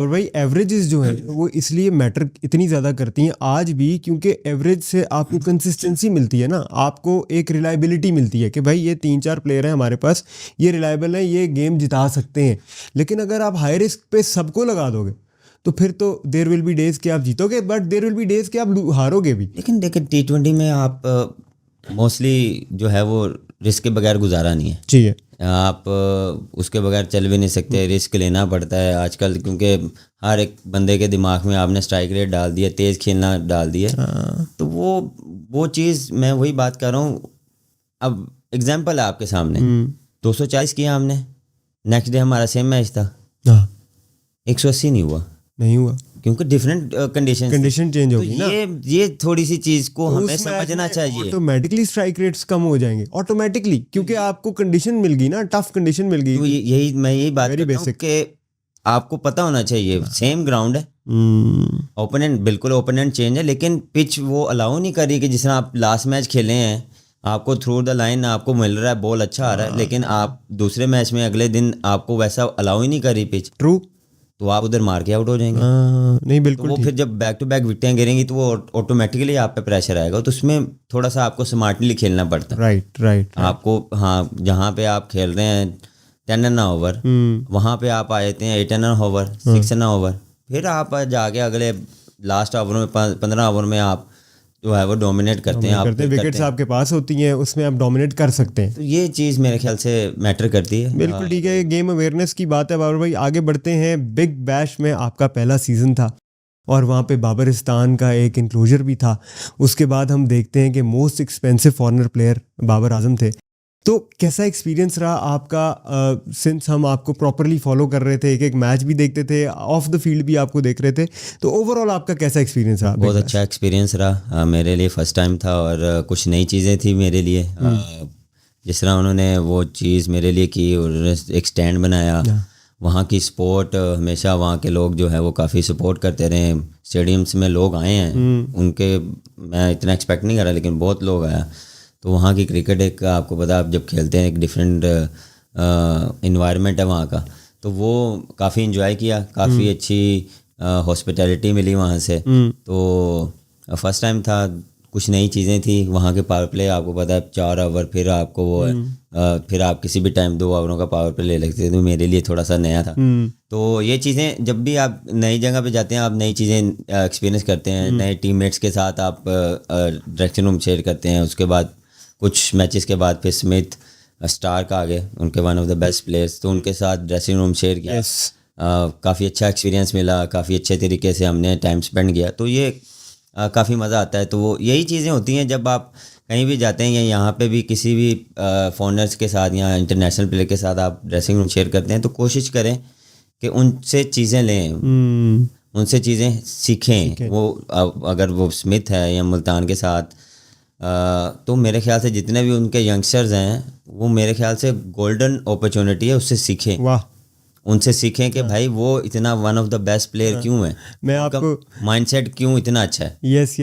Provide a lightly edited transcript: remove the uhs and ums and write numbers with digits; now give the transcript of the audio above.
और भाई एवरेजेस जो है वो इसलिए मैटर इतनी ज़्यादा करती हैं आज भी, क्योंकि एवरेज से आपको कंसिस्टेंसी मिलती है ना, आपको एक रिलायबिलिटी मिलती है कि भाई ये 3-4 प्लेयर हैं हमारे पास, ये रिलायबल हैं, ये गेम जिता सकते हैं। लेकिन अगर आप हाई रिस्क पे सबको लगा दोगे तो फिर तो देयर विल बी डेज कि आप जीतोगे, but there will be days कि आप हारोगे भी। लेकिन देखिए T20 में आप मोस्टली जो है वो रिस्क के बगैर गुजारा नहीं है। जी है। आप उसके बगैर चल भी नहीं सकते, रिस्क लेना पड़ता है आजकल, क्योंकि हर एक बंदे के दिमाग में आपने स्ट्राइक रेट डाल दिया, तेज़ खेलना डाल दिया। तो वो चीज़ मैं वही बात कर रहा हूँ। अब एग्जांपल है आपके सामने, 240 किया हमने, नेक्स्ट डे हमारा सेम मैच था, 180 नहीं हुआ। नहीं हुआ क्योंकि डिफरेंट कंडीशन चेंज होगी ना। ये थोड़ी सी चीज को तो हमें उस समझना चाहिए। ऑटोमेटिकली स्ट्राइक रेट्स कम हो जाएंगे ऑटोमेटिकली, क्योंकि आपको कंडीशन मिल गई ना, टफ कंडीशन मिल गई। तो यही बात करता हूं कि आपको पता होना चाहिए सेम ग्राउंड है, ओपोनेंट बिल्कुल ओपोनेंट चेंज है, लेकिन पिच वो अलाउ नहीं कर रही कि जिस तरह आप लास्ट मैच खेले हैं, आपको थ्रू द लाइन आपको मिल रहा है, बॉल अच्छा आ रहा है, लेकिन आप दूसरे मैच में अगले दिन आपको वैसा अलाउ ही नहीं कर रही पिच। ट्रू। तो आप उधर मार के आउट हो जाएंगे। नहीं बिल्कुल तो वो फिर जब बैक टू बैक विकेटें गिरेंगी तो वो ऑटोमेटिकली आप पे प्रेशर आएगा। तो उसमें थोड़ा सा आपको स्मार्टली खेलना पड़ता है। राइट। आपको हाँ, जहाँ पे आप खेल रहे हैं 10 रन ओवर, वहाँ पे आप आ जाते हैं 8 रन ओवर, 6 रन ओवर, फिर आप जाके अगले लास्ट ओवर में 15 ओवर में आप जो है वो डोमिनेट करते हैं। आप विकेट्स आपके पास होती हैं, उसमें आप डोमिनेट कर सकते हैं। तो ये चीज़ मेरे ख्याल से मैटर करती है। बिल्कुल ठीक है, गेम अवेयरनेस की बात है। बाबर भाई आगे बढ़ते हैं। बिग बैश में आपका पहला सीज़न था और वहाँ पे बाबरिस्तान का एक इंक्लोजर भी था। उसके बाद हम देखते हैं कि most expensive foreigner player Babar Azam थे। तो कैसा एक्सपीरियंस रहा आपका, सिंस हम आपको प्रॉपरली फॉलो कर रहे थे, एक एक मैच भी देखते थे, ऑफ द फील्ड भी आपको देख रहे थे, तो ओवरऑल आपका कैसा एक्सपीरियंस रहा? बहुत अच्छा एक्सपीरियंस रहा मेरे लिए। फर्स्ट टाइम था और कुछ नई चीज़ें थी मेरे लिए। जिस तरह उन्होंने वो चीज़ मेरे लिए की, उन्होंने एक स्टैंड बनाया, वहाँ की सपोर्ट, हमेशा वहाँ के लोग जो है वो काफ़ी सपोर्ट करते रहे। स्टेडियम्स में लोग आए हैं उनके, मैं इतना एक्सपेक्ट नहीं कर रहा, लेकिन बहुत लोग आया। तो वहाँ की क्रिकेट एक, आपको पता, आप जब खेलते हैं एक डिफरेंट इन्वायरमेंट है वहाँ का, तो वो काफ़ी इन्जॉय किया, काफ़ी अच्छी हॉस्पिटैलिटी मिली वहाँ से। तो फर्स्ट टाइम था, कुछ नई चीज़ें थी। वहाँ के पावर प्ले आपको पता है 4 ओवर, फिर आपको वो फिर आप किसी भी टाइम 2 ओवरों का पावर प्ले ले सकते थे। तो मेरे लिए थोड़ा सा नया था। तो ये चीज़ें, जब भी आप नई जगह पे जाते हैं, आप नई चीज़ें एक्सपीरियंस करते हैं, नए टीममेट्स के साथ आप ड्रेसिंग रूम शेयर करते हैं। उसके बाद कुछ मैचेस के बाद फिर स्मिथ स्टार्क आ गए, उनके one of the best players, तो उनके साथ ड्रेसिंग रूम शेयर किया। काफ़ी अच्छा एक्सपीरियंस मिला, काफ़ी अच्छे तरीके से हमने टाइम स्पेंड किया। तो ये काफ़ी मज़ा आता है। तो वो यही चीज़ें होती हैं जब आप कहीं भी जाते हैं, या यहाँ पे भी किसी भी फॉरेनर्स के साथ या इंटरनेशनल प्लेयर के साथ आप ड्रेसिंग रूम शेयर करते हैं, तो कोशिश करें कि उनसे चीज़ें लें, उनसे चीज़ें सीखें। वो अगर वो स्मिथ है या मुल्तान के साथ, तो मेरे ख्याल से जितने भी उनके यंगस्टर्स हैं, वो मेरे ख्याल से गोल्डन अपॉर्चुनिटी है, उससे सीखें। वाह, उनसे सीखें कि भाई वो इतना one of the best player क्यों है, मैं आपको माइंडसेट क्यों इतना अच्छा है। यस।